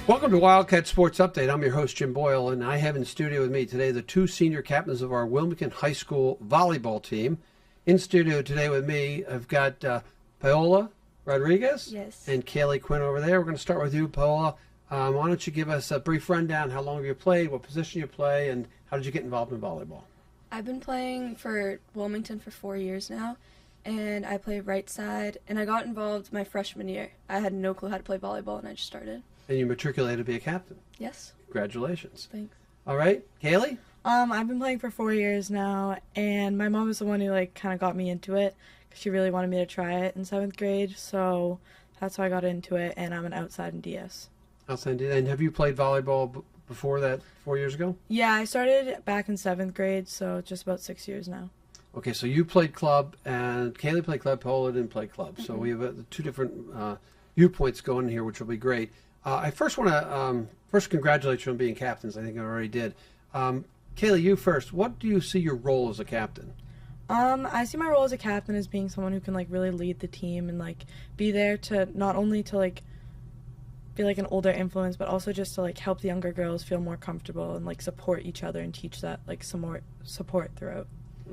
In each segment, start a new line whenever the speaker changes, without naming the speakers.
Welcome to Wildcat Sports Update. I'm your host, Jim Boyle, and I have in studio with me today the two senior captains of our Wilmington High School volleyball team. In studio today with me, I've got Paola Rodrigues and Kaleigh Quinn over there. We're going to start with you, Paola. Why don't you give us a brief rundown? How long have you played, what position you play, and how did you get involved in volleyball?
I've been playing for Wilmington for 4 years now, and I play right side, and I got involved my freshman year. I had no clue how to play volleyball, and I just started.
And you matriculated to be a captain.
Yes.
Congratulations.
Thanks.
All right, Kaleigh?
I've been playing for 4 years now, and my mom is the one who kind of got me into it because she really wanted me to try it in 7th grade, so that's how I got into it, and I'm an outside in DS.
Outside, and have you played volleyball before that 4 years ago?
Yeah, I started back in 7th grade, so just about 6 years now.
Okay, so you played club, and Kaleigh played club, Paola didn't play club. So we have two different viewpoints going here, which will be great. I first want to first congratulate you on being captains. I think I already did. Kaleigh, you first. What do you see your role as a captain?
I see my role as a captain as being someone who can really lead the team and be there to not only to be an older influence, but also just to help the younger girls feel more comfortable and support each other and teach that some more support throughout.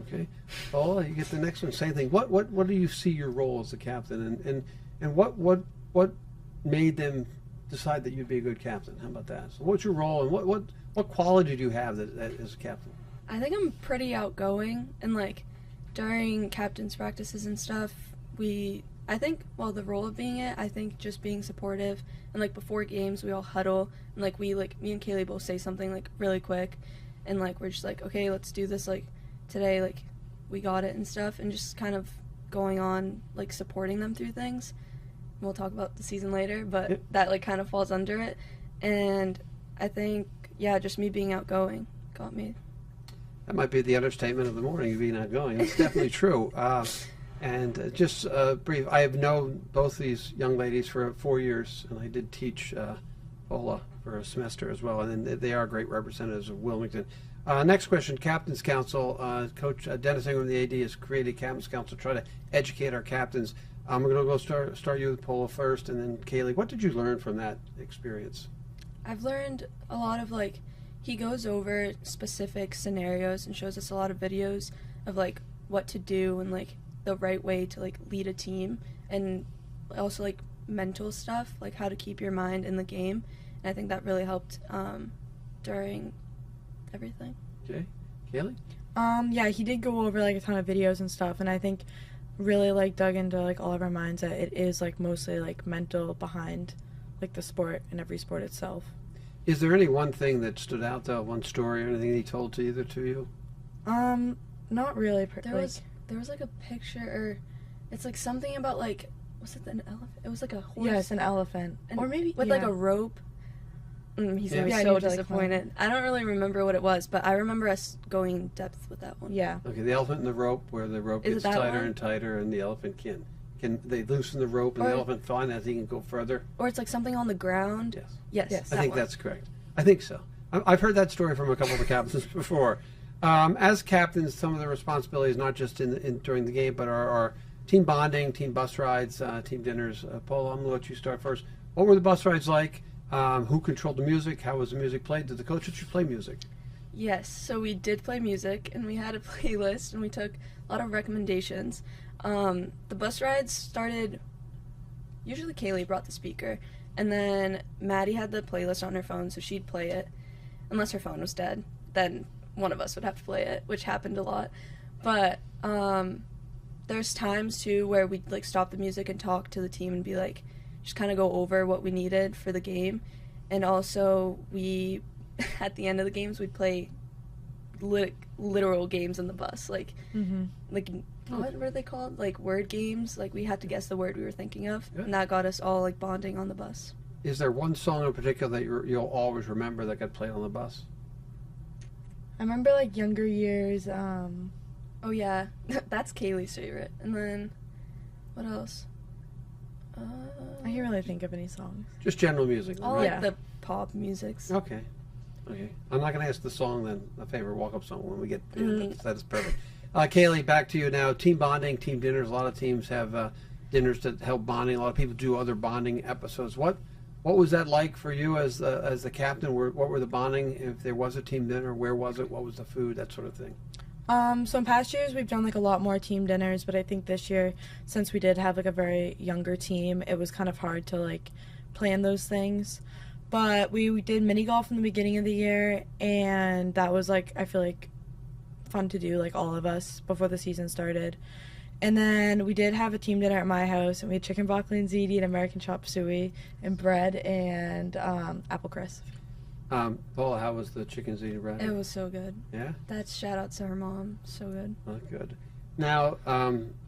Okay, Paola, you get the next one. Same thing. What do you see your role as a captain, and what made them decide that you'd be a good captain? How about that? So what's your role, and what quality do you have that as a captain?
I think I'm pretty outgoing, and during captain's practices and stuff, the role of being it, I think just being supportive, and before games we all huddle, and me and Kaleigh both say something really quick, and we're just okay, let's do this today, we got it and stuff, and just kind of going on supporting them through things. We'll talk about the season later, but that kind of falls under it. And I think, just me being outgoing got me.
That might be the understatement of the morning, being outgoing. That's definitely true. And just brief, I have known both these young ladies for 4 years, and I did teach Paola for a semester as well, and they are great representatives of Wilmington. Next question, Captain's Council. Coach Dennis Ingram, the AD, has created Captain's Council to try to educate our captains. We're going to go start you with Paola first, and then Kaleigh. What did you learn from that experience?
I've learned a lot of he goes over specific scenarios and shows us a lot of videos of what to do and the right way to lead a team, and also mental stuff, how to keep your mind in the game. And I think that really helped during everything.
Okay, Kaleigh?
Yeah, he did go over a ton of videos and stuff, and I think really dug into all of our minds that it is mostly mental behind the sport and every sport itself.
Is there any one thing that stood out though, one story or anything he told to either to you?
Not really.
There was a picture, or it's something about was it an elephant? It was a horse.
Yes, an elephant,
or maybe with a rope. He's gonna be so disappointed. I don't really remember what it was, but I remember us going in depth with that one.
Yeah.
Okay, the elephant and the rope, where the rope gets tighter and tighter, and the elephant can they loosen the rope, and the elephant find that he can go further.
Or it's something on the ground. Yes.
I think that's correct. I think so. I've heard that story from a couple of the captains before. As captains, some of the responsibilities, not just during the game, but our team bonding, team bus rides, team dinners. Paola, I'm going to let you start first. What were the bus rides like? Who controlled the music? How was the music played? Did the coaches play music?
Yes, so we did play music, and we had a playlist, and we took a lot of recommendations. The bus rides started, usually Kaleigh brought the speaker, and then Maddie had the playlist on her phone, so she'd play it. Unless her phone was dead, then one of us would have to play it, which happened a lot. But there's times, too, where we'd stop the music and talk to the team and be just kind of go over what we needed for the game. And also we at the end of the games we'd play literal games in the bus, what were they called, word games. We had to guess the word we were thinking of. Good. And that got us all bonding on the bus.
Is there one song in particular that you'll always remember that got played on the bus?
I remember Younger Years.
Oh yeah, that's Kaleigh's favorite. And then what else?
I can't really think of any songs.
Just general music.
All the pop musics.
Okay. I'm not going to ask the song then, a favorite walk-up song when we get there. That is perfect. Kaleigh, back to you now. Team bonding, team dinners. A lot of teams have dinners that help bonding. A lot of people do other bonding episodes. What What was that like for you as the captain? What were the bonding? If there was a team dinner, where was it? What was the food? That sort of thing.
So in past years we've done like a lot more team dinners, but I think this year, since we did have like a very younger team, it was kind of hard to like plan those things. But we did mini golf in the beginning of the year, and that was like, I feel like, fun to do, like all of us, before the season started. And then we did have a team dinner at my house, and we had chicken broccoli and ziti and American chop suey and bread and apple crisp.
Paola, how was the chicken ziti bread?
It was so good.
Yeah?
That's shout out to her mom. So good.
Oh, good. Now,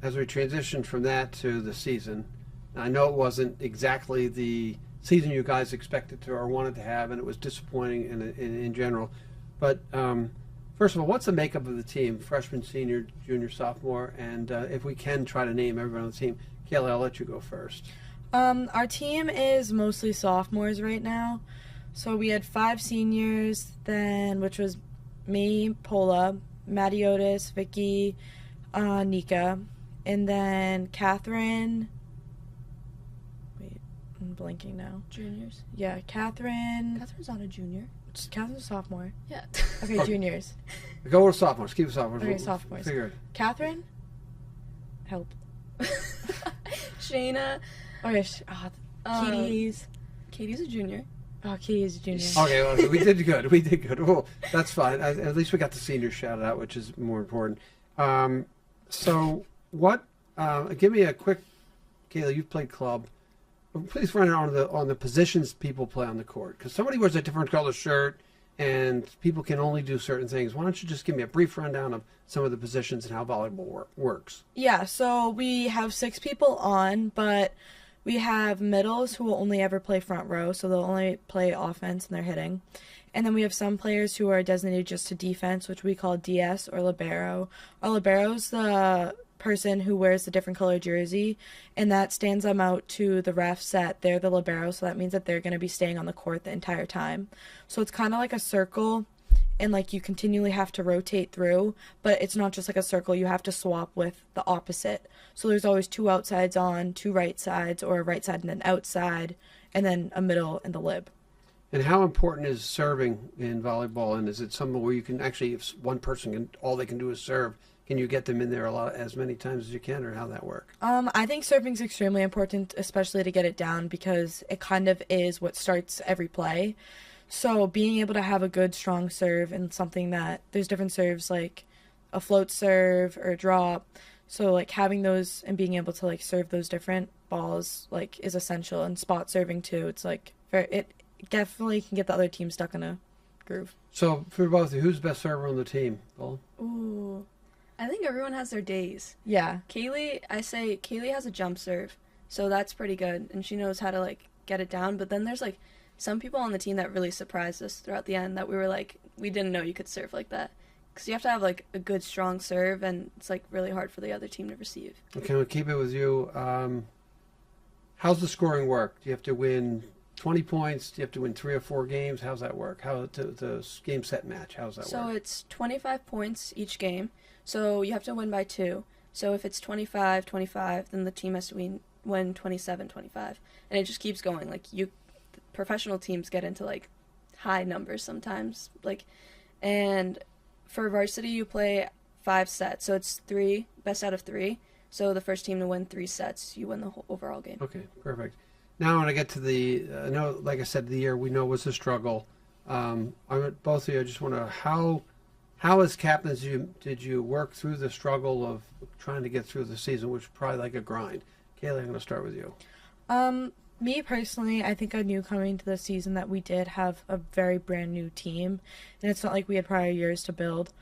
as we transition from that to the season, I know it wasn't exactly the season you guys expected to or wanted to have, and it was disappointing in general. But first of all, what's the makeup of the team? Freshman, senior, junior, sophomore, and if we can try to name everyone on the team. Kaleigh, I'll let you go first.
Our team is mostly sophomores right now. So we had 5 seniors, then, which was me, Paola, Maddie Otis, Vicky, Nika, and then Catherine. Wait, I'm blanking now.
Juniors.
Yeah, Catherine.
Catherine's not a junior.
Catherine's a sophomore.
Yeah.
Okay, juniors.
Go with sophomores. Keep it sophomores.
Okay, sophomores.
Figure it.
Catherine? Help.
Shayna.
Okay, Katie's.
Katie's a junior.
Oh, Katie's a junior.
Okay, well, we did good. We did good. Well, that's fine. At least we got the seniors shouted out, which is more important. So, what? Give me a quick. Kaleigh, you've played club. Please run it on the positions people play on the court, because somebody wears a different color shirt, and people can only do certain things. Why don't you just give me a brief rundown of some of the positions and how volleyball works?
Yeah, so we have 6 people on, but we have middles who will only ever play front row, so they'll only play offense and they're hitting. And then we have some players who are designated just to defense, which we call DS or libero. Our libero's the person who wears the different color jersey, and that stands them out to the refs that they're the libero, so that means that they're going to be staying on the court the entire time. So it's kind of like a circle, and like you continually have to rotate through, but it's not just like a circle, you have to swap with the opposite. So there's always 2 outsides on, 2 right sides, or a right side and an outside, and then a middle and the lib.
And how important is serving in volleyball? And is it something where you can actually, if one person all they can do is serve, can you get them in there as many times as you can, or how that work?
I think serving is extremely important, especially to get it down, because it kind of is what starts every play. So being able to have a good, strong serve and something that there's different serves, like a float serve or a drop. So like having those and being able to like serve those different balls like is essential. And spot serving too. It's like it definitely can get the other team stuck in a groove.
So for both of you, who's the best server on the team, Paul?
Ooh. I think everyone has their days.
Yeah.
Kaleigh has a jump serve, so that's pretty good, and she knows how to like get it down. But then there's like some people on the team that really surprised us throughout the end that we were like, we didn't know you could serve like that, because you have to have like a good strong serve, and it's like really hard for the other team to receive.
Okay, we'll keep it with you. How's the scoring work? Do you have to win 20 points? Do you have to win 3 or 4 games? How's that work? How the game set match? How's that work?
So it's 25 points each game. So you have to win by 2. So if it's 25-25, then the team has to win 27-25. And it just keeps going. Like professional teams get into like high numbers sometimes. And for varsity you play 5 sets. So it's 3, best out of 3. So the first team to win 3 sets, you win the whole overall game.
Okay, perfect. Now I want to get to the, I know, like I said, the year we know was a struggle. Both of you, I just want to, how as captains did you work through the struggle of trying to get through the season, which was probably like a grind? Kaleigh, I'm going to start with you.
Me personally, I think I knew coming into the season that we did have a very brand new team, and it's not like we had prior years to build.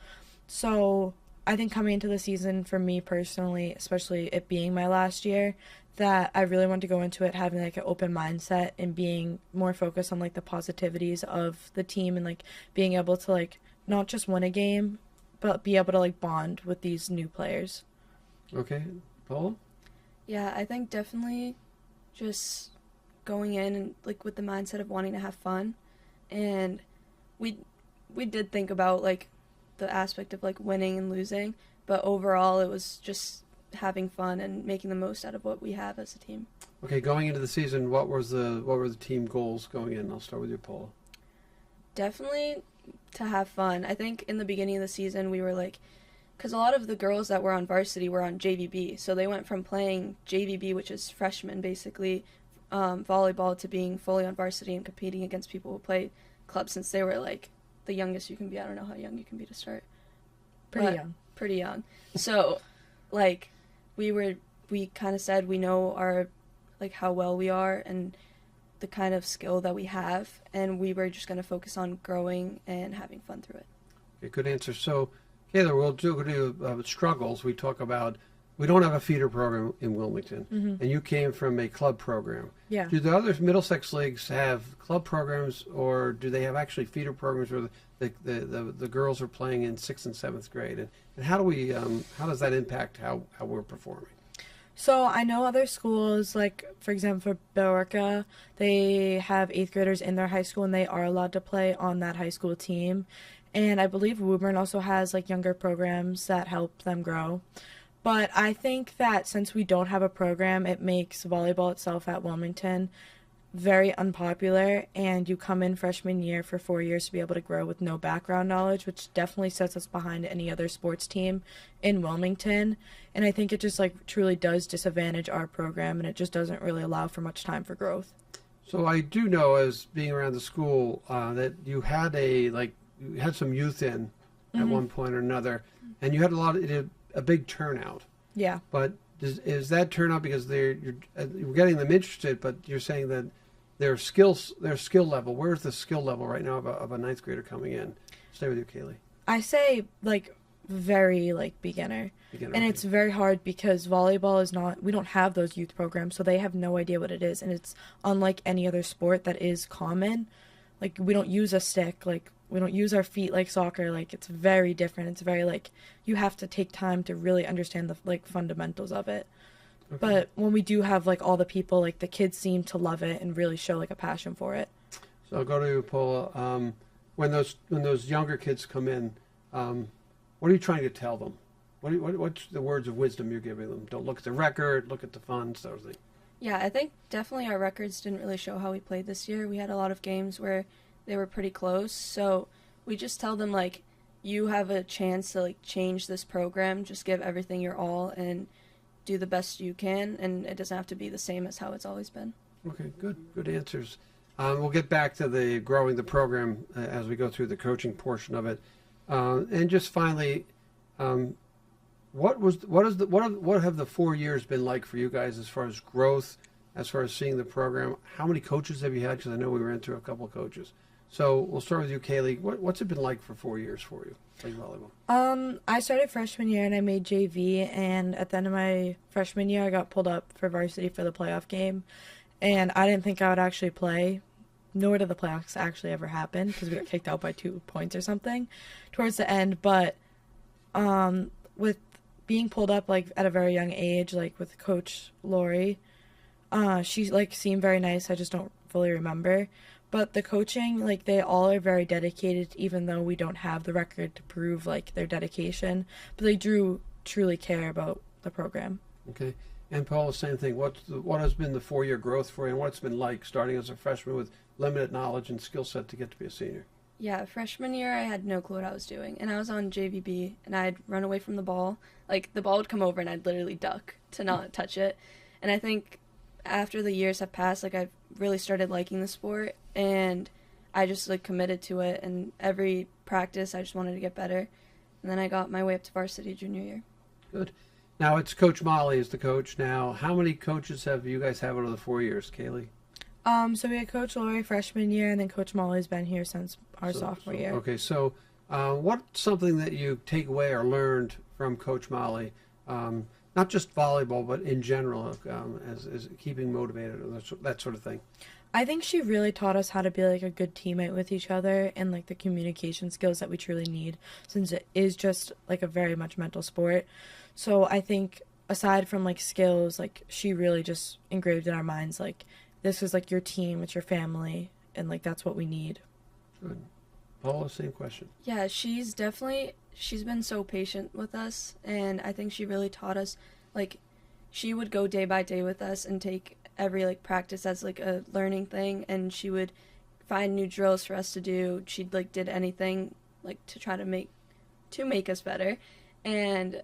So I think coming into the season for me personally, especially it being my last year, that I really wanted to go into it having like an open mindset and being more focused on like the positivities of the team and like being able to like not just win a game, but be able to like bond with these new players.
Okay, Paul?
Yeah, I think definitely just going in and like with the mindset of wanting to have fun, and we did think about like the aspect of like winning and losing, but overall it was just having fun and making the most out of what we have as a team.
Okay, going into the season, what were the team goals going in? I'll start with you, Paula.
Definitely to have fun. I think in the beginning of the season we were like, because a lot of the girls that were on varsity were on JVB, so they went from playing JVB, which is freshmen basically, volleyball, to being fully on varsity and competing against people who play club since they were like the youngest you can be. I don't know how young you can be to start. Pretty young. So, like, we kind of said we know how well we are and the kind of skill that we have, and we were just going to focus on growing and having fun through it.
Okay, good answer. So, Kaleigh, we'll do struggles. We talk about, we don't have a feeder program in Wilmington, and you came from a club program.
Yeah.
Do the other Middlesex leagues have club programs, or do they have actually feeder programs where the girls are playing in 6th and 7th grade? And how does that impact how we're performing?
So I know other schools, like, for example, for Billerica, they have 8th graders in their high school, and they are allowed to play on that high school team. And I believe Woburn also has, like, younger programs that help them grow. But I think that since we don't have a program, it makes volleyball itself at Wilmington very unpopular, and you come in freshman year for 4 years to be able to grow with no background knowledge, which definitely sets us behind any other sports team in Wilmington. And I think it just, like, truly does disadvantage our program, and it just doesn't really allow for much time for growth.
So I do know, as being around the school, that you had you had some youth in at one point or another, and you had a big turnout.
Yeah.
But is that turnout because you're getting them interested, but you're saying that their skill level, where's the skill level right now of a 9th grader coming in? Stay with you, Kaleigh.
I say, like, very, like, beginner. And it's very hard because volleyball is not, we don't have those youth programs, so they have no idea what it is. And it's unlike any other sport that is common. Like, we don't use a stick, like, we don't use our feet like soccer. Like, it's very different. It's very, like, you have to take time to really understand the, like, fundamentals of it. Okay. But when we do have, like, all the people, like, the kids seem to love it and really show, like, a passion for it.
So I'll go to you, Paola. When those younger kids come in, what are you trying to tell them? What's the words of wisdom you're giving them? Don't look at the record, look at the fun, sort of thing.
Yeah, I think definitely our records didn't really show how we played this year. We had a lot of games where they were pretty close, so we just tell them, like, you have a chance to, like, change this program. Just give everything your all and do the best you can, and it doesn't have to be the same as how it's always been. Okay,
good answers. We'll get back to the growing the program as we go through the coaching portion of it. And just finally, what have the 4 years been like for you guys as far as growth, as far as seeing the program? How many coaches have you had? Because I know we ran through a couple of coaches. So we'll start with you, Kaleigh. What's it been like for 4 years for you playing volleyball?
I started freshman year and I made JV, and at the end of my freshman year, I got pulled up for varsity for the playoff game, and I didn't think I would actually play. Nor did the playoffs actually ever happen because we got kicked out by 2 points or something towards the end. But with being pulled up, like, at a very young age, like with Coach Lori, she, like, seemed very nice. I just don't fully remember. But the coaching, like, they all are very dedicated, even though we don't have the record to prove, like, their dedication. But they do truly care about the program.
Okay. And Paul, same thing. What has been the 4-year growth for you, and what's been like starting as a freshman with limited knowledge and skill set to get to be a senior?
Yeah, freshman year I had no clue what I was doing, and I was on JVB, and I'd run away from the ball. Like, the ball would come over, and I'd literally duck to not touch it. And I think after the years have passed, like, I've really started liking the sport, and I just, like, committed to it, and every practice I just wanted to get better. And then I got my way up to varsity junior year.
Good. Now it's Coach Molly is the coach now. How many coaches have you guys had over the 4 years, Kaleigh?
So we had Coach Lori freshman year, and then Coach Molly's been here since our sophomore year.
Okay, so what's something that you take away or learned from Coach Molly, not just volleyball, but in general, as keeping motivated, that sort of thing?
I think she really taught us how to be, like, a good teammate with each other and, like, the communication skills that we truly need, since it is just, like, a very much mental sport. So I think aside from, like, skills, like, she really just engraved in our minds, like, this is, like, your team, it's your family, and, like, that's what we need.
Good. Paula, same question.
Yeah, she's been so patient with us, and I think she really taught us like she would go day by day with us and take every like practice as like a learning thing, and she would find new drills for us to do. She'd like did anything like to try to make us better, and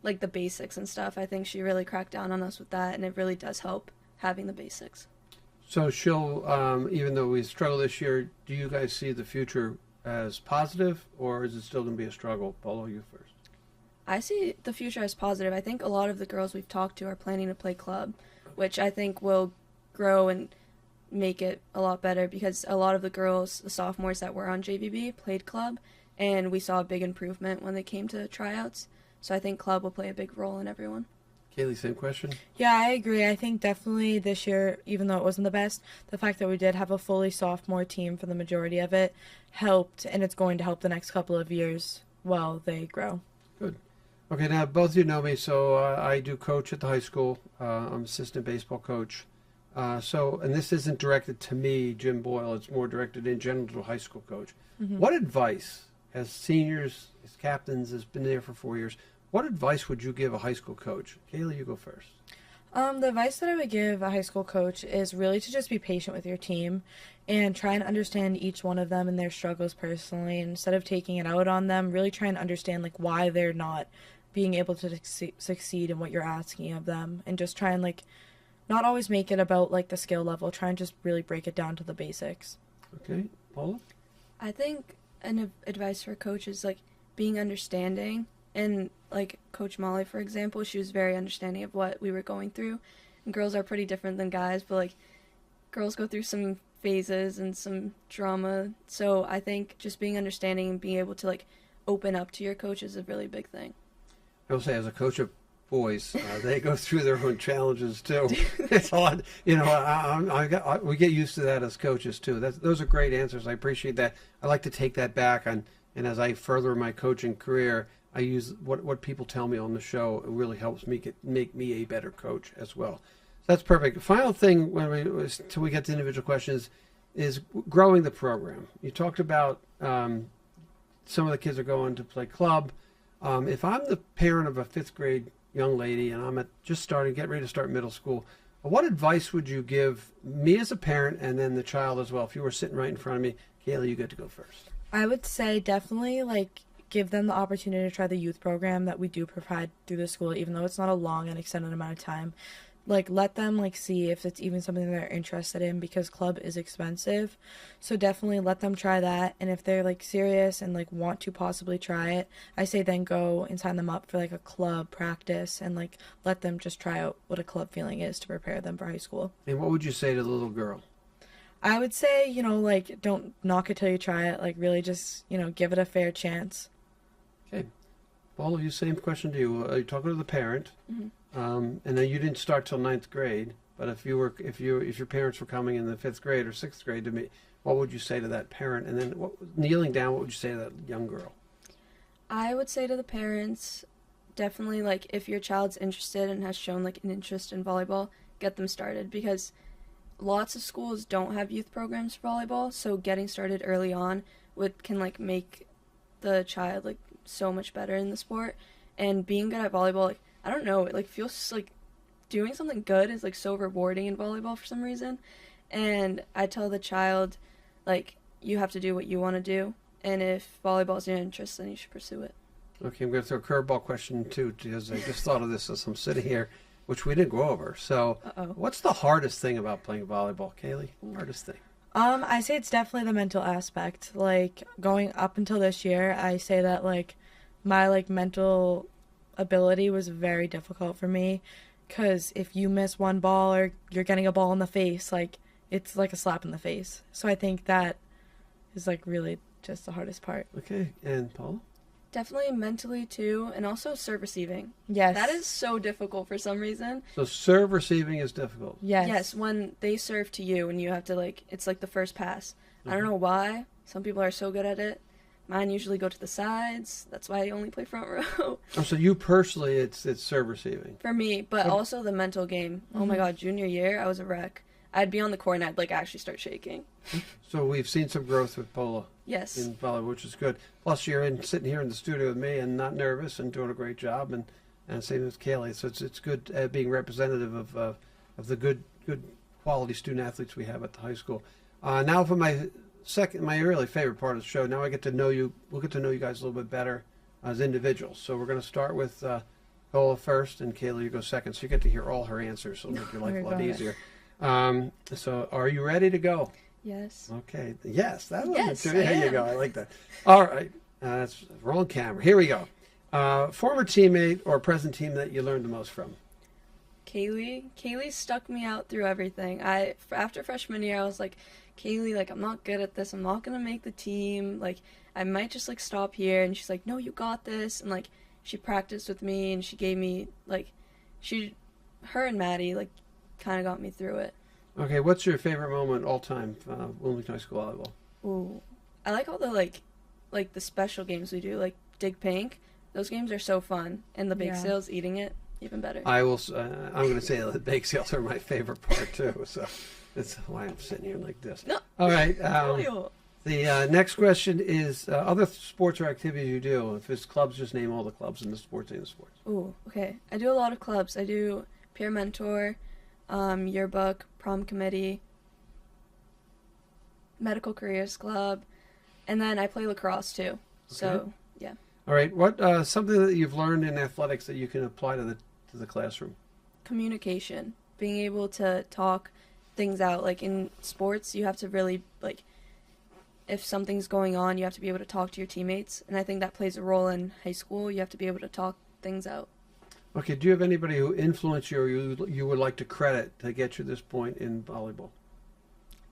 like the basics and stuff. I think she really cracked down on us with that, and it really does help having the basics.
So she'll, even though we struggle this year, do you guys see the future as positive, or is it still going to be a struggle? Paola, you first.
I see the future as positive. I think a lot of the girls we've talked to are planning to play club, which I think will grow and make it a lot better, because a lot of the girls, the sophomores that were on JVB, played club, and we saw a big improvement when they came to tryouts. So I think club will play a big role in everyone.
Kaleigh, same question?
Yeah, I agree. I think definitely this year, even though it wasn't the best, the fact that we did have a fully sophomore team for the majority of it helped, and it's going to help the next couple of years while they grow.
Good. Okay, now both of you know me, so I do coach at the high school. I'm assistant baseball coach. And this isn't directed to me, Jim Boyle, it's more directed in general to a high school coach.
Mm-hmm.
What advice, as seniors, as captains, has been there for 4 years, what advice would you give a high school coach? Kaleigh, you go first.
The advice that I would give a high school coach is really to just be patient with your team and try and understand each one of them and their struggles personally. And instead of taking it out on them, really try and understand like why they're not being able to succeed in what you're asking of them, and just try and like not always make it about like the skill level. Try and just really break it down to the basics.
Okay, Paola?
I think an advice for a coach is like being understanding. And like Coach Molly, for example, she was very understanding of what we were going through. And girls are pretty different than guys, but like girls go through some phases and some drama. So I think just being understanding and being able to like open up to your coach is a really big thing.
I will say, as a coach of boys, they go through their own challenges too. It's hard, you know. We get used to that as coaches too. Those are great answers. I appreciate that. I like to take that back, and as I further my coaching career, I use what people tell me on the show. It really helps me make me a better coach as well. So that's perfect. Final thing till we get to individual questions is growing the program. You talked about some of the kids are going to play club. If I'm the parent of a 5th grade young lady and I'm getting ready to start middle school, what advice would you give me as a parent and then the child as well? If you were sitting right in front of me, Kaleigh, you get to go first.
I would say definitely like give them the opportunity to try the youth program that we do provide through the school, even though it's not a long and extended amount of time. Like let them like see if it's even something they're interested in, because club is expensive. So definitely let them try that, and if they're like serious and like want to possibly try it, I say then go and sign them up for like a club practice and like let them just try out what a club feeling is to prepare them for high school.
And what would you say to the little girl?
I would say, you know, like don't knock it till you try it, like really just, you know, give it a fair chance.
Okay. Paola, you same question to you. You're talking to the parent.
Mm-hmm.
And then you didn't start till 9th grade. But if your parents were coming in the 5th grade or 6th grade to me, what would you say to that parent? And then kneeling down, what would you say to that young girl?
I would say to the parents, definitely like if your child's interested and has shown like an interest in volleyball, get them started, because lots of schools don't have youth programs for volleyball. So getting started early on can like make the child like so much better in the sport. And being good at volleyball, like I don't know, it like feels like doing something good is like so rewarding in volleyball for some reason. And I tell the child, like, you have to do what you want to do, and if volleyball is your interest, then you should pursue it.
Okay, I'm going to throw a curveball question too, because I just thought of this as I'm sitting here, which we didn't go over. So what's the hardest thing about playing volleyball, Kaleigh? Hardest thing?
I say it's definitely the mental aspect. Like going up until this year, I say that like my like mental ability was very difficult for me, because if you miss one ball or you're getting a ball in the face, like it's like a slap in the face. So I think that is like really just the hardest part.
Okay, and Paola?
Definitely mentally too, and also serve receiving.
Yes.
That is so difficult for some reason.
So serve receiving is difficult.
Yes.
Yes, when they serve to you and you have to like, it's like the first pass. I don't know why. Some people are so good at it. Mine usually go to the sides. That's why I only play front row.
Oh, so you personally, it's serve receiving.
For me, but also the mental game. Oh my God, junior year, I was a wreck. I'd be on the court and I'd like actually start shaking.
So we've seen some growth with Paola
Yes.
in volleyball, which is good. Plus you're sitting here in the studio with me and not nervous and doing a great job. And and same with Kaleigh. So it's good being representative of the good quality student athletes we have at the high school. Now for my really favorite part of the show. Now I get to know you. We'll get to know you guys a little bit better as individuals. So we're going to start with Paola first, and Kaleigh, you go second. So you get to hear all her answers. So it'll make your life a lot easier. So are you ready to go?
Yes.
Okay. Yes, that was
Yes,
there you go. I like that. All right. That's wrong camera. Here we go. Former teammate or present team that you learned the most from?
Kaleigh. Kaleigh stuck me out through everything. After freshman year, I was like, Kaleigh, like, I'm not good at this. I'm not gonna make the team. Like, I might just like stop here. And she's like, no, you got this. And like, she practiced with me, and she gave me like, her and Maddie like, kind of got me through it.
Okay. What's your favorite moment all time, Wilmington High School volleyball?
Ooh, I like all the like the special games we do, like Dig Pink. Those games are so fun, and the bake sales, eating it, even better.
I will. I'm going to say that bake sales are my favorite part too. So that's why I'm sitting here like this.
No.
All right.
Oil.
The next question is other sports or activities you do. If it's clubs, just name all the clubs in the sports.
Ooh, okay. I do a lot of clubs. I do peer mentor, yearbook, prom committee, medical careers club, and then I play lacrosse too. Okay. So yeah.
All right. What something that you've learned in athletics that you can apply to the classroom? Communication.
Being able to talk things out. Like in sports, you have to really like, if something's going on, you have to be able to talk to your teammates, and I think that plays a role in high school. You have to be able to talk things out.
Okay. Do you have anybody who influenced you or you would like to credit to get you to this point in volleyball?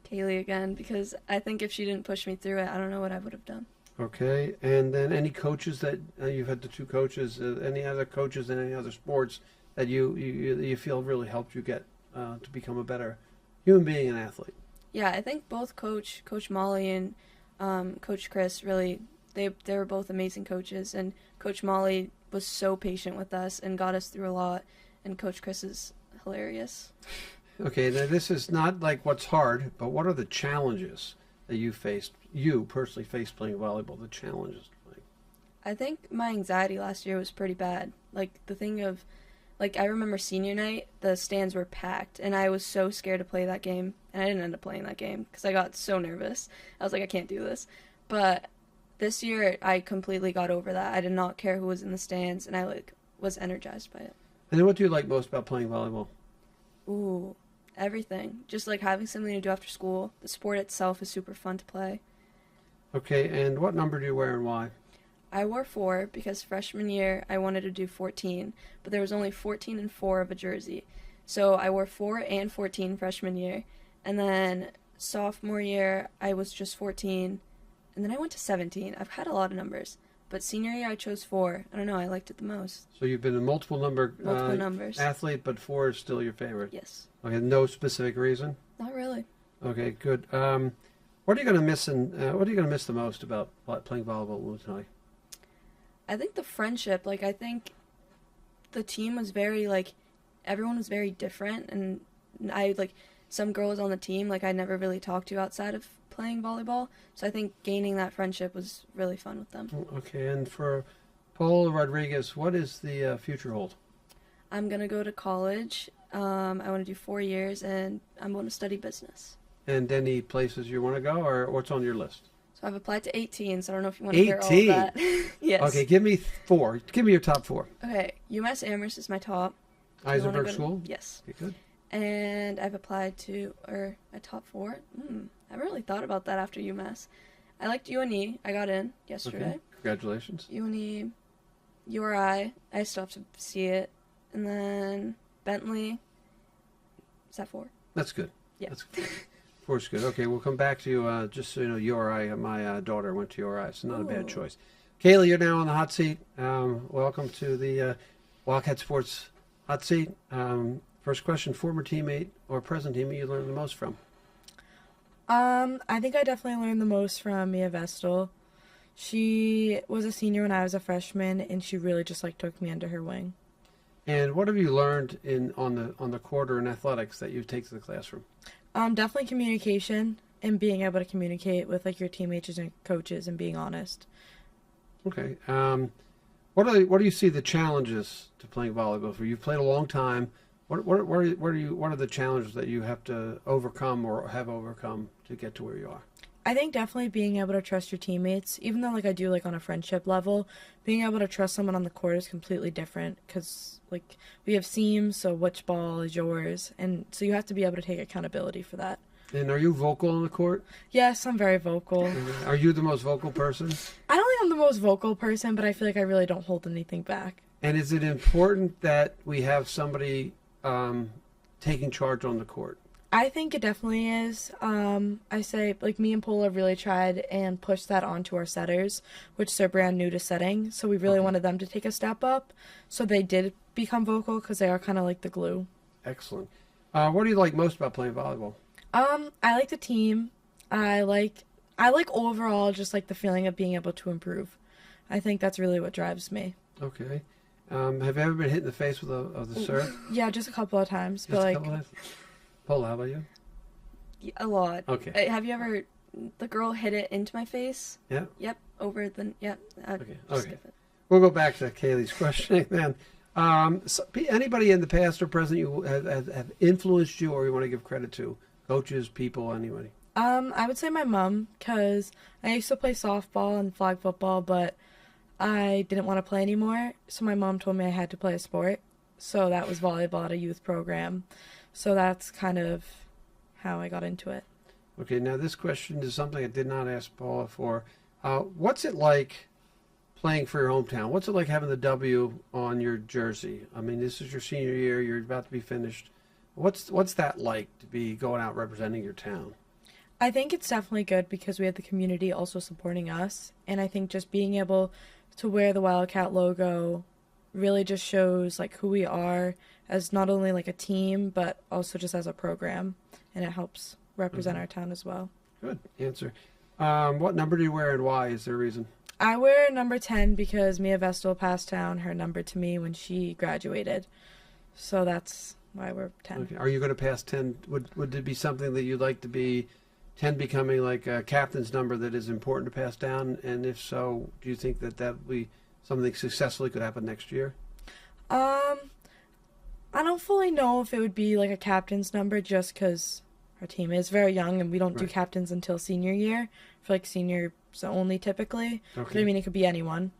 Kaleigh again, because I think if she didn't push me through it, I don't know what I would have done.
Okay, and then any coaches that you've had the two coaches, any other coaches in any other sports that you feel really helped you get to become a better human being and athlete?
Yeah, I think both Coach Molly and Coach Chris really they were both amazing coaches, and Coach Molly was so patient with us and got us through a lot, and Coach Chris is hilarious.
Okay, now this is not like what's hard, but what are the challenges that you personally faced playing volleyball? The challenges.
I think my anxiety last year was pretty bad. Like the thing of, like I remember senior night, the stands were packed, and I was so scared to play that game, and I didn't end up playing that game because I got so nervous. I was like, I can't do this. But this year, I completely got over that. I did not care who was in the stands, and I was energized by it.
And then what do you like most about playing volleyball?
Ooh, everything. Just like having something to do after school. The sport itself is super fun to play.
Okay, and what number do you wear and why?
I wore 4 because freshman year I wanted to do 14, but there was only 14 and 4 of a jersey. So I wore 4 and 14 freshman year. And then sophomore year I was just 14, and then I went to 17. I've had a lot of numbers, but senior year I chose 4. I don't know, I liked it the most.
So you've been a multiple
numbers
athlete, but 4 is still your favorite?
Yes.
Okay, no specific reason?
Not really.
Okay, good. What are you going to miss what are you going to miss the most about playing volleyball at Wilmington High?
I think the friendship. Like, I think the team was very, like, everyone was very different, and I, like, some girls on the team, like, I never really talked to outside of playing volleyball, so I think gaining that friendship was really fun with them.
Okay, and for Paola Rodrigues, what is the future hold?
I'm going to go to college. I want to do 4 years, and I'm going to study business.
And any places you want to go, or what's on your list?
So I've applied to 18, so I don't know if you want to hear all of that. Yes.
Okay, give me 4. Give me your top 4.
Okay, UMass Amherst is my top.
Eisenberg School?
Yes.
Okay, good.
And I've applied to, my top 4? I haven't really thought about that after UMass. I liked UNE. I got in yesterday.
Okay. Congratulations.
UNE, URI. I still have to see it. And then Bentley. Is that 4?
That's good.
Yeah.
That's good. 4 is good. Okay, we'll come back to you. Just so you know, URI, my daughter went to URI, so not a bad choice. Kaleigh, you're now on the hot seat. Welcome to the Wildcat Sports hot seat. First question, former teammate or present teammate you learned the most from?
I think I definitely learned the most from Mia Vestal. She was a senior when I was a freshman, and she really just took me under her wing.
And what have you learned on the court or in athletics that you take to the classroom?
Definitely communication and being able to communicate with your teammates and coaches and being honest.
Okay. What do you see the challenges to playing volleyball for you? You've played a long time. What are the challenges that you have to overcome or have overcome to get to where you are?
I think definitely being able to trust your teammates, even though like I do like on a friendship level, being able to trust someone on the court is completely different because like we have seams, so which ball is yours, and so you have to be able to take accountability for that.
And are you vocal on the court?
Yes, I'm very vocal.
Are you the most vocal person?
I don't think I'm the most vocal person, but I feel like I really don't hold anything back.
And is it important that we have somebody taking charge on the court?
I think it definitely is. I say, like, me and Paola really tried and pushed that onto our setters, which they're brand new to setting. So we really wanted them to take a step up. So they did become vocal because they are kind of like the glue.
Excellent. What do you like most about playing volleyball?
I like the team. I like overall just like the feeling of being able to improve. I think that's really what drives me.
Okay. Have you ever been hit in the face with the serve?
Yeah, just a couple of times.
Just a couple of times? Paula, how about you?
A lot.
Okay.
Have you ever, the girl hit it into my face?
Yeah.
Yep, over the, yep.
Okay.
Skip it.
We'll go back to Kaleigh's questioning then. Anybody in the past or present you have influenced you or you want to give credit to? Coaches, people, anybody?
I would say my mom, because I used to play softball and flag football, but I didn't want to play anymore, so my mom told me I had to play a sport. So that was volleyball at a youth program. So that's kind of how I got into it.
Okay, now this question is something I did not ask Paula for. What's it like playing for your hometown? What's it like having the W on your jersey? I mean, this is your senior year. You're about to be finished. What's that like to be going out representing your town?
I think it's definitely good because we have the community also supporting us. And I think just being able to wear the Wildcat logo really just shows like who we are as not only like a team, but also just as a program. And it helps represent our town as well.
Good answer. What number do you wear and why? Is there a reason?
I wear number 10 because Mia Vestal passed down her number to me when she graduated. So that's why we're 10.
Okay. Are you going to pass 10? Would it be something that you'd like to be 10 becoming like a captain's number that is important to pass down? And if so, do you think that would be something successfully could happen next year?
I don't fully know if it would be like a captain's number just because our team is very young and we don't do captains until senior year for like seniors only typically.
Okay.
But I mean, it could be anyone.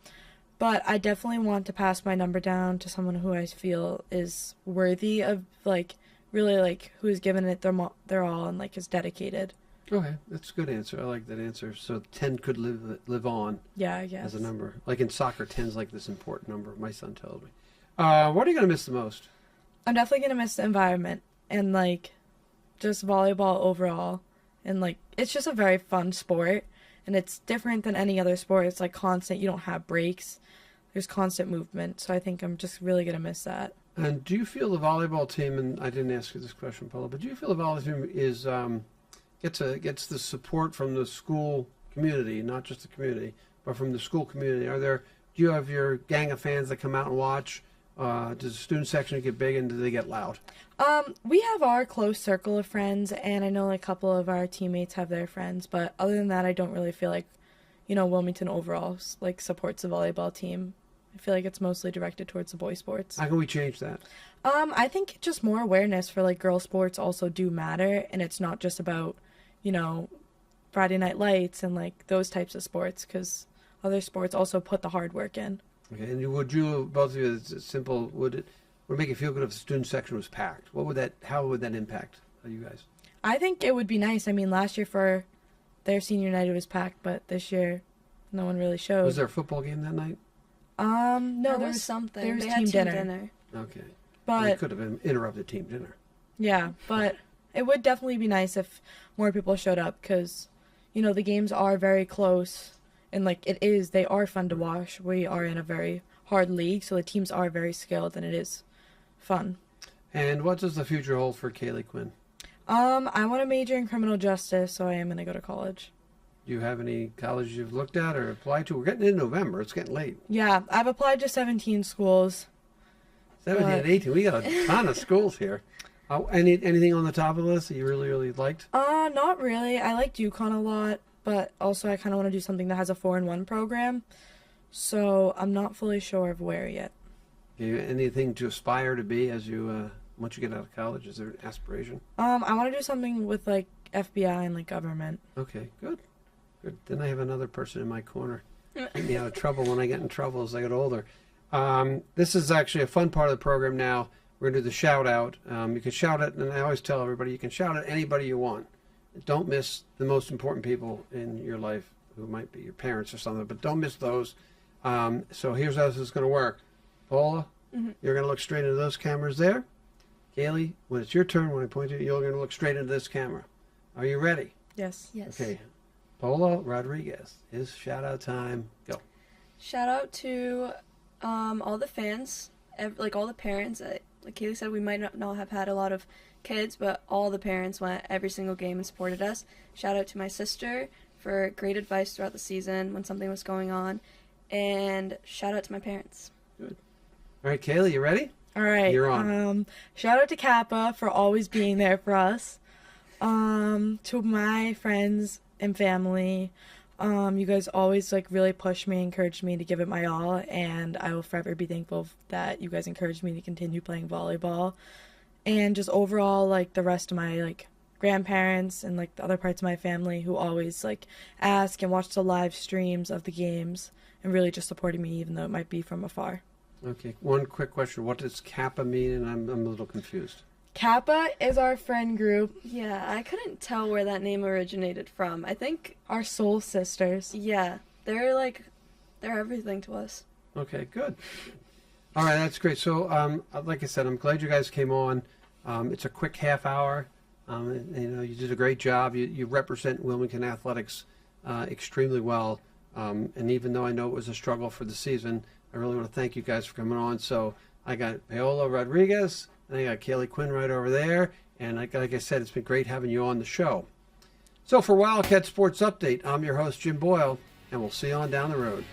But I definitely want to pass my number down to someone who I feel is worthy of like really like who has given it their all and like is dedicated.
Okay, that's a good answer. I like that answer. So 10 could live on.
Yeah, I guess.
As a number. Like in soccer, 10's like this important number, my son told me. What are you going to miss the most?
I'm definitely going to miss the environment and like just volleyball overall. And like it's just a very fun sport and it's different than any other sport. It's like constant. You don't have breaks. There's constant movement. So I think I'm just really going to miss that.
And do you feel the volleyball team, and I didn't ask you this question, Paula, but do you feel the volleyball team is gets the support from the school community, not just the community, but from the school community? Do you have your gang of fans that come out and watch? Does the student section get big and do they get loud?
We have our close circle of friends, and I know like, a couple of our teammates have their friends, but other than that, I don't really feel like, Wilmington overall like supports the volleyball team. I feel like it's mostly directed towards the boy sports.
How can we change that?
I think just more awareness for like girl sports also do matter, and it's not just about, Friday Night Lights and like those types of sports, because other sports also put the hard work in.
Okay, and would you, both of you, it's simple, would it make you feel good if the student section was packed? How would that impact you guys?
I think it would be nice. I mean, last year for their senior night it was packed, but this year no one really showed.
Was there a football game that night?
No,
there was something.
There was
they
team
had
dinner.
Okay.
But
it could have interrupted team dinner.
Yeah, but it would definitely be nice if more people showed up because, the games are very close and like they are fun to watch. We are in a very hard league, so the teams are very skilled and it is fun.
And what does the future hold for Kaleigh Quinn?
I want to major in criminal justice, so I am going to go to college.
Do you have any colleges you've looked at or applied to? We're getting into November. It's getting late.
Yeah, I've applied to 17 schools.
17 and 18. We got a ton of schools here. Anything on the top of the list that you really, really liked?
Not really. I liked UConn a lot, but also I kind of want to do something that has a 4-in-1 program. So I'm not fully sure of where yet.
Anything to aspire to be as you once you get out of college? Is there an aspiration?
I want to do something with like FBI and like government.
Okay, good. Good. Then I have another person in my corner. Get me out of trouble when I get in trouble as I get older. This is actually a fun part of the program now. We're going to do the shout out. You can shout it, and I always tell everybody, you can shout at anybody you want. Don't miss the most important people in your life, who might be your parents or something, but don't miss those. So here's how this is going to work. Paola, you're going to look straight into those cameras there. Kaleigh, when it's your turn, when I point to you, you're going to look straight into this camera. Are you ready?
Yes.
Yes.
Okay. Paola Rodrigues, it's shout out time. Go.
Shout out to all the fans, like all the parents. Like Kaleigh said, we might not have had a lot of kids, but all the parents went every single game and supported us. Shout out to my sister for great advice throughout the season when something was going on. And shout out to my parents.
Good. All right, Kaleigh, you ready?
All right.
You're on.
Shout out to Kappa for always being there for us. To my friends and family, you guys always like really pushed me, encouraged me to give it my all, and I will forever be thankful that you guys encouraged me to continue playing volleyball. And just overall, like the rest of my like grandparents and like the other parts of my family who always like ask and watch the live streams of the games and really just supporting me even though it might be from afar.
Okay, one quick question. What does Kappa mean? And I'm a little confused.
Kappa is our friend group,
Yeah, I couldn't tell where that name originated from. I think,
our soul sisters.
yeah, they're everything to us.
Okay, good. All right, that's great. So, like I said, I'm glad you guys came on. It's a quick half hour. You did a great job. You represent Wilmington athletics extremely well. And even though I know it was a struggle for the season, I really want to thank you guys for coming on. So I got Paola Rodrigues, and I got Kaleigh Quinn right over there. And like I said, it's been great having you on the show. So for Wildcat Sports Update, I'm your host, Jim Boyle, and we'll see you on down the road.